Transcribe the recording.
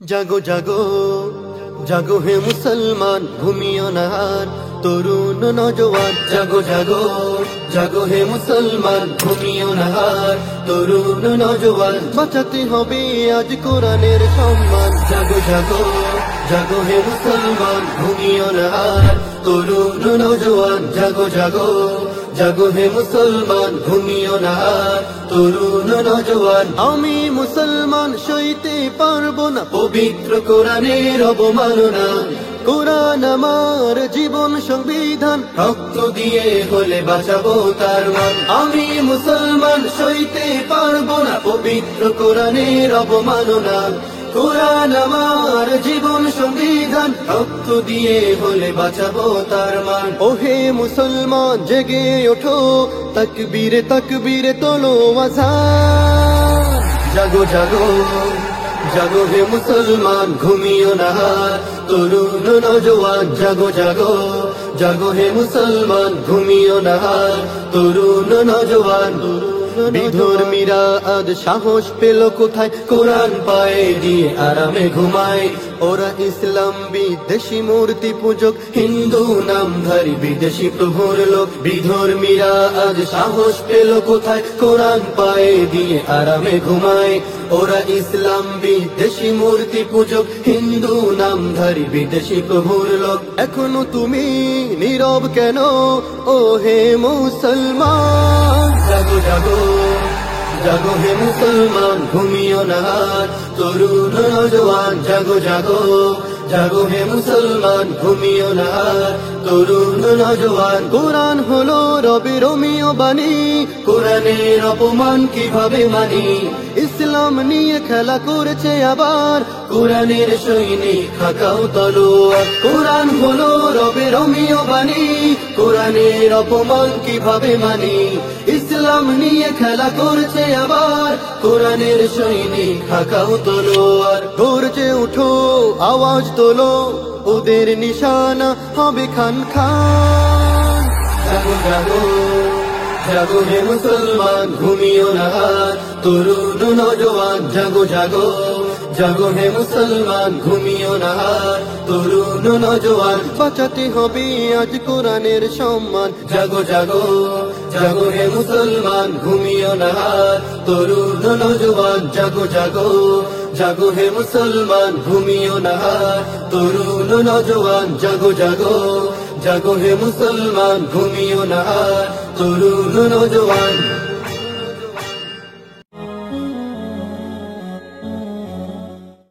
জাগো জাগো জাগো হে মুসলমান, ঘুমিও না আর তরুণ নজওয়ান। জাগো জাগো জাগো হে মুসলমান, ঘুমিও না আর তরুণ নজওয়ান। বাঁচাতে হবে আজ কোরআনের সম্মান। জাগো জাগো জাগো হে মুসলমান, ঘুমিও না আর তরুণ নজওয়ান। জাগো জাগো জাগো হে মুসলমান, ঘুমিও না আর তরুণ নজওয়ান। আমি মুসলমান সইতে পারবো না পবিত্র কোরআনের অবমাননা। কোরআন আমার জীবন সংবিধান, রক্ত দিয়ে হলে বাঁচাবো তার মান। আমি মুসলমান সইতে পারবো না পবিত্র কোরআনের অবমাননা। কোরআন আমার জীবন সংবিধান, রক্ত দিয়ে হলে বাঁচাবো তার মান। ওহে মুসলমান জেগে ওঠো, তাকবীরে তাকবীরে তোলো আযান। জাগো জাগো জাগো হে মুসলমান, ঘুমিও না আর তরুণ নজওয়ান। জাগো জাগো জাগো হে মুসলমান, ঘুমিও না আর তরুণ নজওয়ান। বিধর্মীরা আজ সাহস পেল কোথায়, কোরআন পায়ে দিয়ে আরামে ঘুমায়। ওরা ইসলাম বিদেশি মূর্তি পূজক, হিন্দু নামধারী বিদেশি প্রভুর লোক। বিধর্মীরা আজ সাহস পেল কোথায়, কোরআন পায়ে দিয়ে আরামে ঘুমায়। ওরা ইসলাম বিদেশি মূর্তি পূজক, হিন্দু নামধারী বিদেশি প্রভুর লোক। এখনো তুমি নীরব কেন ও হে মুসলমান? জাগো জাগো জাগো হে মুসলমান, ঘুমিও না আর তরুণ নজওয়ান। জাগো জাগো জাগো হে মুসলমান, ঘুমিও না আর তরুণ নজওয়ান। কোরআন হলো রবের অমীয় বাণী, কোরআনের অপমান কিভাবে মানি? ইসলাম নিয়ে খেলা করেছে আবার কোরআনের সৈনিক খাকাও তলোয়ার। কোরআন হলো রবের অমীয় বাণী, কোরআনের অপমান কিভাবে মানি? ইসলাম নিয়ে খেলা করছে আবার কোরআনের সৈনিক খাকাও তলোয়ার। গর্জে উঠো আওয়াজ তোলো, ওদের নিশানা হবে খান খান। জাগো জাগো জাগো হে মুসলমান, ঘুমিও না আর তরুণ নজওয়ান। জাগো জাগো জাগো হে মুসলমান, ঘুমিও না আর তরুণ নজওয়ান। বাঁচাতে হবে আজ কোরআনের সম্মান। জাগো জাগো জাগো হে মুসলমান, ঘুমিও না আর তরুণ নজওয়ান। জাগো জাগো জাগো হে মুসলমান, ঘুমিও না আর তরুণ নজওয়ান। জাগো জাগো জাগো হে মুসলমান, ঘুমিও না আর তরুণ নজওয়ান।